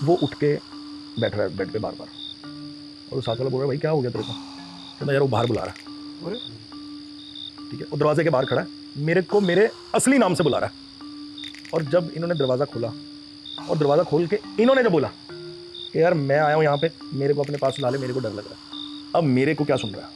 वो उठ के बैठ रहा है बेड पे बार बार, और साथ वाला बोल रहा है भाई क्या हो गया तेरे को? कहता यार वो बाहर बुला रहा है। ठीक है, वो दरवाजे के बाहर खड़ा है, मेरे को मेरे असली नाम से बुला रहा है। और जब इन्होंने दरवाज़ा खोला और दरवाज़ा खोल के इन्होंने जब बोला कि यार मैं आया हूँ यहाँ पे, मेरे को अपने पास ला ले, मेरे को डर लग रहा है। अब मेरे को क्या सुन रहा है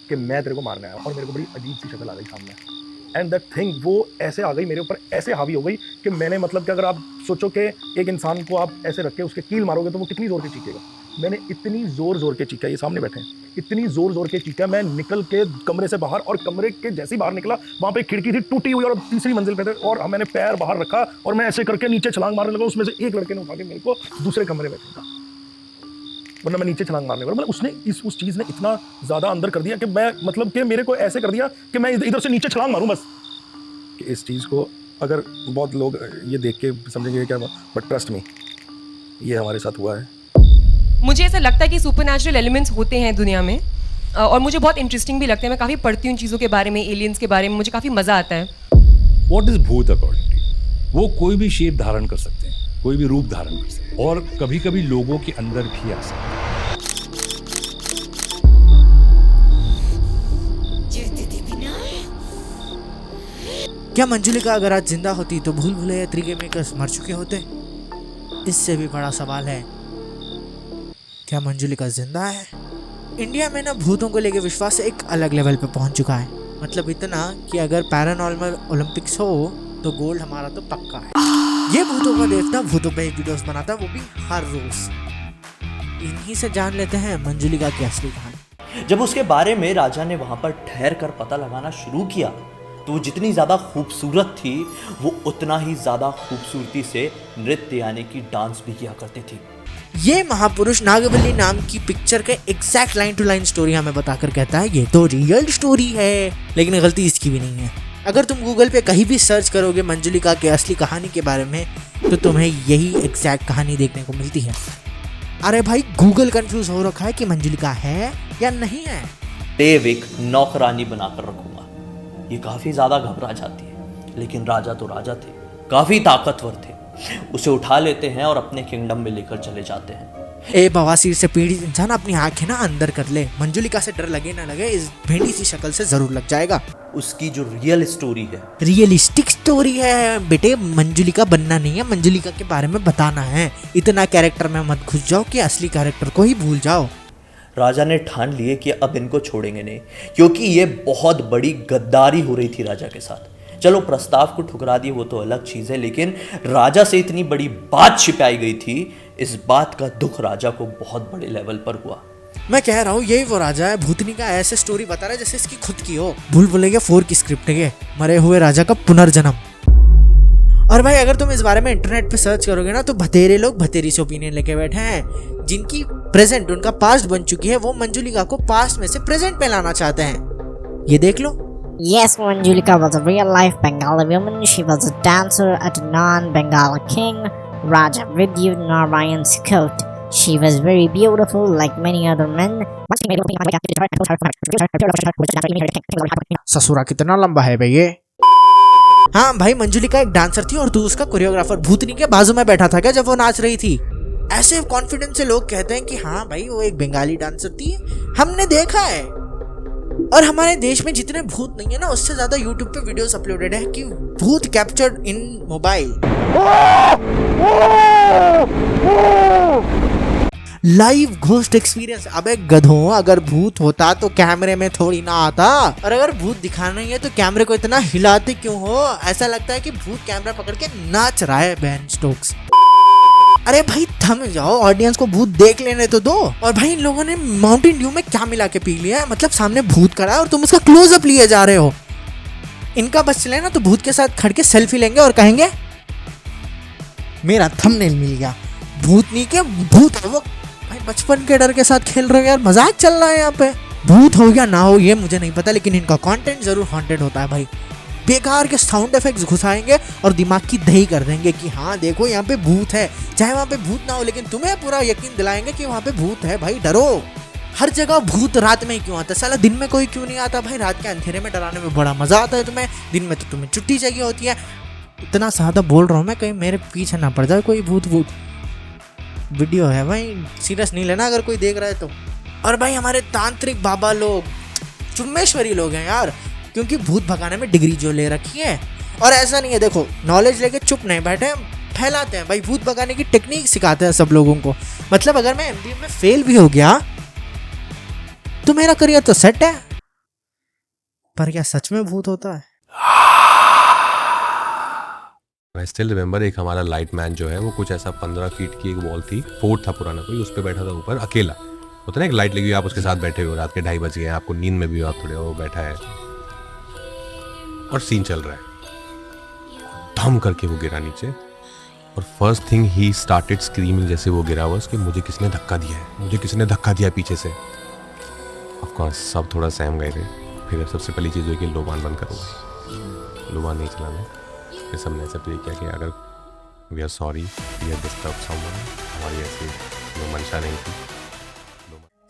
कि मैं तेरे को मारने आया, और मेरे को बड़ी अजीब सी शक्ल आ गई सामने। एंड दैट थिंग वो ऐसे आ गई मेरे ऊपर, ऐसे हावी हो गई कि मैंने मतलब कि अगर आप सोचो कि एक इंसान को आप ऐसे रख के उसके कील मारोगे तो वो कितनी ज़ोर के चीखेगा। मैंने इतनी ज़ोर के चीखा, ये सामने बैठे हैं, इतनी ज़ोर के चीखा, मैं निकल के कमरे से बाहर, और कमरे के जैसे ही बाहर निकला वहाँ पे खिड़की थी टूटी हुई और तीसरी मंजिल पे थे, और मैंने पैर बाहर रखा और मैं ऐसे करके नीचे छलांग मारने लगा। उसमें से एक लड़के ने उठा के मेरे को दूसरे कमरे में फेंका, वरना मैं नीचे छलांग मारने वाला। मतलब उसने उस चीज़ ने इतना ज़्यादा अंदर कर दिया कि मैं मतलब कि मेरे को ऐसे कर दिया कि मैं इधर से नीचे छलांग मारूं बस। कि इस चीज़ को अगर बहुत लोग ये देख के समझेंगे क्या, बट ट्रस्ट मी ये हमारे साथ हुआ है। मुझे ऐसा लगता है कि सुपरनैचुरल एलिमेंट्स होते हैं दुनिया में, और मुझे बहुत इंटरेस्टिंग भी लगते हैं। मैं काफ़ी पढ़ती हूँ इन चीज़ों के बारे में, एलियंस के बारे में, मुझे काफ़ी मज़ा आता है। व्हाट इज भूत अकॉर्डिंग टू? वो कोई भी शेप धारण कर सकते हैं, कोई भी रूप धारण कर सकते हैं, और कभी कभी लोगों के अंदर भी आ सकते हैं। क्या मंजुलिका अगर आज जिंदा होती तो भूल भुलैया 3 के मेकर्स मर चुके होते? इससे भी बड़ा सवाल है, क्या मंजुलिका जिंदा है? इंडिया में ना भूतों को लेके विश्वास एक अलग लेवल पे पहुंच चुका है। मतलब इतना कि अगर पैरानॉर्मल ओलंपिक्स हो तो गोल्ड हमारा तो पक्का है। ये भूतों का देवता भूतों पे वीडियोस बनाता है, वो भी हर रोज। इन्हीं से जान लेते हैं मंजुलिका की असली कहानी। जब उसके बारे में राजा ने वहां पर ठहर कर पता लगाना शुरू किया तो वो जितनी ज़्यादा खूबसूरत थी वो उतना ही ज़्यादा खूबसूरती से नृत्य यानी कि डांस भी किया करती थी। ये महापुरुष नागवल्ली नाम की पिक्चर के exact line to line story हमें बताकर कहता है ये तो रियल स्टोरी है, लेकिन गलती इसकी भी नहीं है। अगर तुम गूगल पे कहीं भी सर्च करोगे मंजुलिका की असली कहानी के बारे में तो तुम्हें यही एग्जैक्ट कहानी देखने को मिलती है। अरे भाई गूगल कंफ्यूज हो रखा है कि मंजुलिका है या नहीं है। देव एक नौकरानी बनाकर रखूंगा। ये काफी ज्यादा घबरा जाती है, लेकिन राजा तो राजा थे, काफी ताकतवर थे। उसे उठा लेते हैं और अपने किंगडम में लेकर चले जाते हैं। ए बवासीर से पीड़ित इंसान अपनी आंखें ना अंदर कर ले, मंजुलिका से डर लगे ना लगे, इस भेंडी सी शक्ल से जरूर लग जाएगा। उसकी जो रियल स्टोरी है, रियलिस्टिक स्टोरी है बेटे, मंजुलिका बनना नहीं है, मंजुलिका के बारे में बताना है। इतना कैरेक्टर में मत घुस जाओ कि असली कैरेक्टर को ही भूल जाओ। राजा ने ठान लिए कि अब इनको छोड़ेंगे नहीं, क्योंकि ये बहुत बड़ी गद्दारी हो रही थी राजा के साथ। चलो प्रस्ताव को ठुकरा दिए वो तो अलग चीज़ है, लेकिन राजा से इतनी बड़ी बात छिपाई गई थी, इस बात का दुख राजा को बहुत बड़े लेवल पर हुआ। मैं कह रहा हूँ यही वो राजा है, भूतनी का ऐसे स्टोरी बता रहा है जैसे इसकी खुद की हो। भूल भुलैया 4 की स्क्रिप्ट है, मरे हुए राजा का पुनर्जन्म। और भाई अगर तुम इस बारे में इंटरनेट पे सर्च करोगे ना तो बतेरे लोग बतेरी से ओपिनियन लेके बैठे हैं। जिनकी प्रेजेंट उनका पास्ट बन चुकी है, वो मंजुलिका को पास्ट में से प्रेजेंट में लाना चाहते हैं। ये देख लो। Yes, Manjulika was a real-life Bengali woman. She was a dancer at a non-Bengali king, Raja Vidyut Narayan's court. She was very beautiful, like many other men. ससुरा कितना लंबा है भाई ये। हाँ भाई मंजुलिका एक डांसर थी और तू उसका कोरियोग्राफर। भूतनी के बाजू में बैठा था क्या जब वो नाच रही थी? ऐसे कॉन्फिडेंस से लोग कहते हैं कि हाँ भाई वो एक बंगाली डांसर थी, हमने देखा है। और हमारे देश में जितने भूत नहीं है ना, उससे ज्यादा यूट्यूब पे वीडियोस अपलोडेड है कि भूत captured in mobile, live ghost experience. अबे गधों, अगर भूत होता तो कैमरे में थोड़ी ना आता, और अगर भूत दिखाना ही है तो कैमरे को इतना हिलाते क्यों हो? ऐसा लगता है कि भूत कैमरा पकड़ के नाच रहा है बैन स्टोक्स। अरे भाई थम जाओ, ऑडियंस को भूत देख लेने तो दो। और भाई इन लोगों ने माउंटेन ड्यू में क्या मिला के पी लिया है? मतलब सामने भूत खड़ा है और तुम उसका क्लोजअप लिए जा रहे हो। इनका बस चले ना तो भूत के साथ खड़ के सेल्फी लेंगे और कहेंगे मेरा थंबनेल मिल गया। भूत नहीं के भूत है वो। भाई बचपन के डर के साथ खेल रहे हो यार, मजाक चल रहा है यहाँ पे। भूत हो या ना हो ये मुझे नहीं पता, लेकिन इनका कंटेंट जरूर हॉन्टेड होता है भाई। बेकार के साउंड इफेक्ट्स घुसाएंगे और दिमाग की दही कर देंगे कि हाँ देखो यहाँ पे भूत है, चाहे वहाँ पे भूत ना हो, लेकिन तुम्हें पूरा यकीन दिलाएंगे कि वहाँ पे भूत है। भाई डरो, हर जगह भूत रात में ही क्यों आता है? साला दिन में कोई क्यों नहीं आता? भाई रात के अंधेरे में डराने में बड़ा मजा आता है तुम्हें, दिन में तो तुम्हें छुट्टी चाहिए होती है। इतना ज्यादा बोल रहा हूँ मैं, कहीं मेरे पीछे ना पड़ जाए कोई भूत। वीडियो है भाई, सीरियस नहीं लेना अगर कोई देख रहा है तो। और भाई हमारे तांत्रिक बाबा लोग चुम्मेश्वरी लोग हैं यार, क्योंकि भूत भगाने में डिग्री जो ले रखी है। और ऐसा नहीं है, देखो नॉलेज लेके चुप नहीं बैठे, फैलाते हैं भाई, भूत भगाने की टेक्निक सिखाते हैं सब लोगों को। मतलब अगर मैं एमबीए में फेल भी हो गया तो मेरा करियर तो सेट है। पर क्या सच में भूत होता है? आई स्टिल रिमेंबर, एक हमारा लाइट मैन जो है वो कुछ ऐसा 15 फीट की एक वॉल थी, फोर्ट था पुराना कोई, उस पर बैठा था ऊपर अकेला। होता ना एक लाइट लगी हुई, आप उसके साथ बैठे हो, रात के 2:30 बज गए, आपको नींद में भी हो, आप थोड़े वो बैठा है और सीन चल रहा है, धम करके वो गिरा नीचे। और first thing he started screaming जैसे वो गिरा हुआ कि मुझे किसने धक्का दिया है, मुझे किसने धक्का दिया पीछे से। ऑफ कोर्स सब थोड़ा सहम गए थे। फिर सबसे पहली चीज़ हुई कि लोबान बंद करूँगा, लोबान नहीं चलाना। फिर सबने ऐसा प्रे किया कि अगर we are sorry, we are disturb someone, हमारी ऐसी मंशा नहीं थी।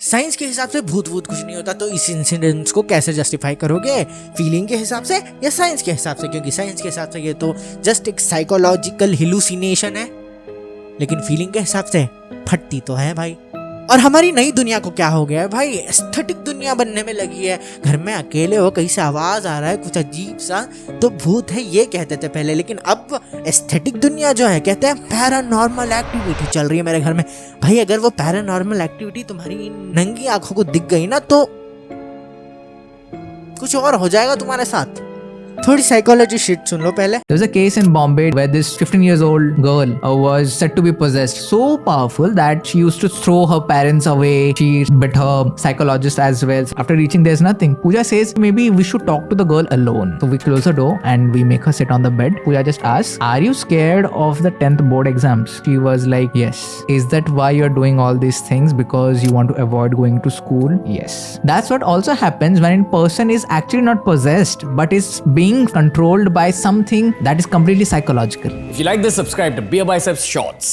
साइंस के हिसाब से भूत वूत कुछ नहीं होता, तो इस इंसिडेंट्स को कैसे जस्टिफाई करोगे? फीलिंग के हिसाब से या साइंस के हिसाब से? क्योंकि साइंस के हिसाब से ये तो जस्ट एक साइकोलॉजिकल हिलुसिनेशन है, लेकिन फीलिंग के हिसाब से फटती तो है भाई। और हमारी नई दुनिया को क्या हो गया है भाई, एस्थेटिक दुनिया बनने में लगी है। घर में अकेले हो, कहीं से आवाज आ रहा है कुछ अजीब सा, तो भूत है ये कहते थे पहले, लेकिन अब एस्थेटिक दुनिया जो है कहते हैं पैरानॉर्मल एक्टिविटी चल रही है मेरे घर में। भाई अगर वो पैरानॉर्मल एक्टिविटी तुम्हारी नंगी आंखों को दिख गई ना तो कुछ और हो जाएगा तुम्हारे साथ। थोड़ी साइकोलॉजी शिट सुन लो पहले। There was a case in Bombay where this 15 years old girl was said to be possessed, so powerful that she used to throw her parents away. She bit her psychologist as well. After reaching there's nothing. Pooja says maybe we should talk to the girl alone. So we close the door and we make her sit on the bed. Pooja just asks, "Are you scared of the 10th board exams?" She was like, "Yes." "Is that why you're doing all these things? Because you want to avoid going to school?" "Yes." That's what also happens when a person is actually not possessed but is being controlled by something that is completely psychological. If you like this, subscribe to Beer Biceps Shorts.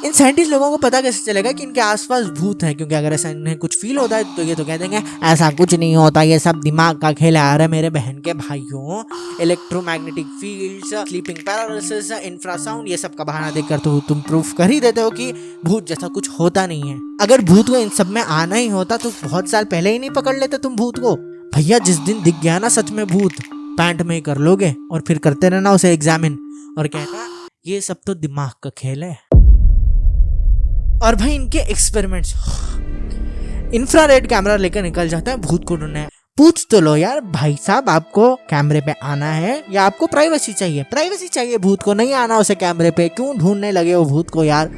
In scientist लोगों को पता कैसे चलेगा कि इनके आसपास भूत है? क्योंकि अगर ऐसा इन्हें कुछ फील होता है तो ये तो कह देंगे ऐसा कुछ नहीं होता, ये सब दिमाग का खेल है। अरे मेरे बहन के भाइयों, electromagnetic fields, sleeping paralysis, infrasound, ये सब का बहाना देकर तो तुम प्रूफ कर ही देते हो कि भूत जैसा कुछ होता नहीं है। अगर भूत को इन सब में आना ही होता तो बहुत साल पहले ही नहीं पकड़ लेते तुम भूत को। भैया जिस दिन दिख गया ना सच में भूत, पैंट में ही कर लोगे और फिर करते रहना उसे एग्जामिन और कहना ये सब तो दिमाग का खेल है। और भाई इनके एक्सपेरिमेंट्स, इंफ्रारेड कैमरा लेकर निकल जाता है भूत को ढूंढने। पूछ तो लो यार भाई साहब, आपको कैमरे पे आना है या आपको प्राइवेसी चाहिए? प्राइवेसी चाहिए, भूत को नहीं आना उसे कैमरे पे। क्यों ढूंढने लगे हो भूत को यार?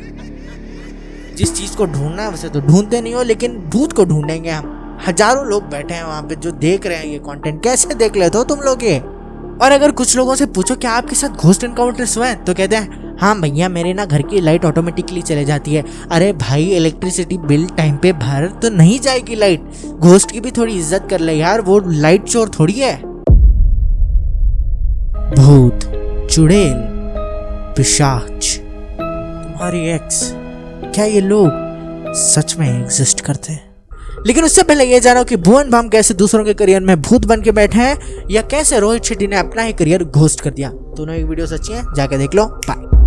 जिस चीज को ढूंढना है वैसे तो ढूंढते नहीं हो, लेकिन भूत को ढूंढेंगे हम। हजारों लोग बैठे हैं वहां पे जो देख रहे हैं ये कंटेंट, कैसे देख लेते हो तुम लोग ये? और अगर कुछ लोगों से पूछो क्या आपके साथ घोस्ट एनकाउंटर्स हुए हैं, तो कहते हैं हाँ भैया मेरे ना घर की लाइट ऑटोमेटिकली चले जाती है। अरे भाई इलेक्ट्रिसिटी बिल टाइम पे भर तो नहीं जाएगी लाइट। घोस्ट की भी थोड़ी इज्जत कर ले यार, वो लाइट चोर थोड़ी है। भूत, चुड़ैल, पिशाच, तुम्हारी एक्स, क्या ये लोग सच में एग्जिस्ट करते हैं? लेकिन उससे पहले ये जानो कि भुवन बाम कैसे दूसरों के करियर में भूत बन के बैठे हैं, या कैसे रोहित शेट्टी ने अपना ही करियर घोस्ट कर दिया। दोनों एक वीडियो अच्छी है, जाके देख लो। बाय।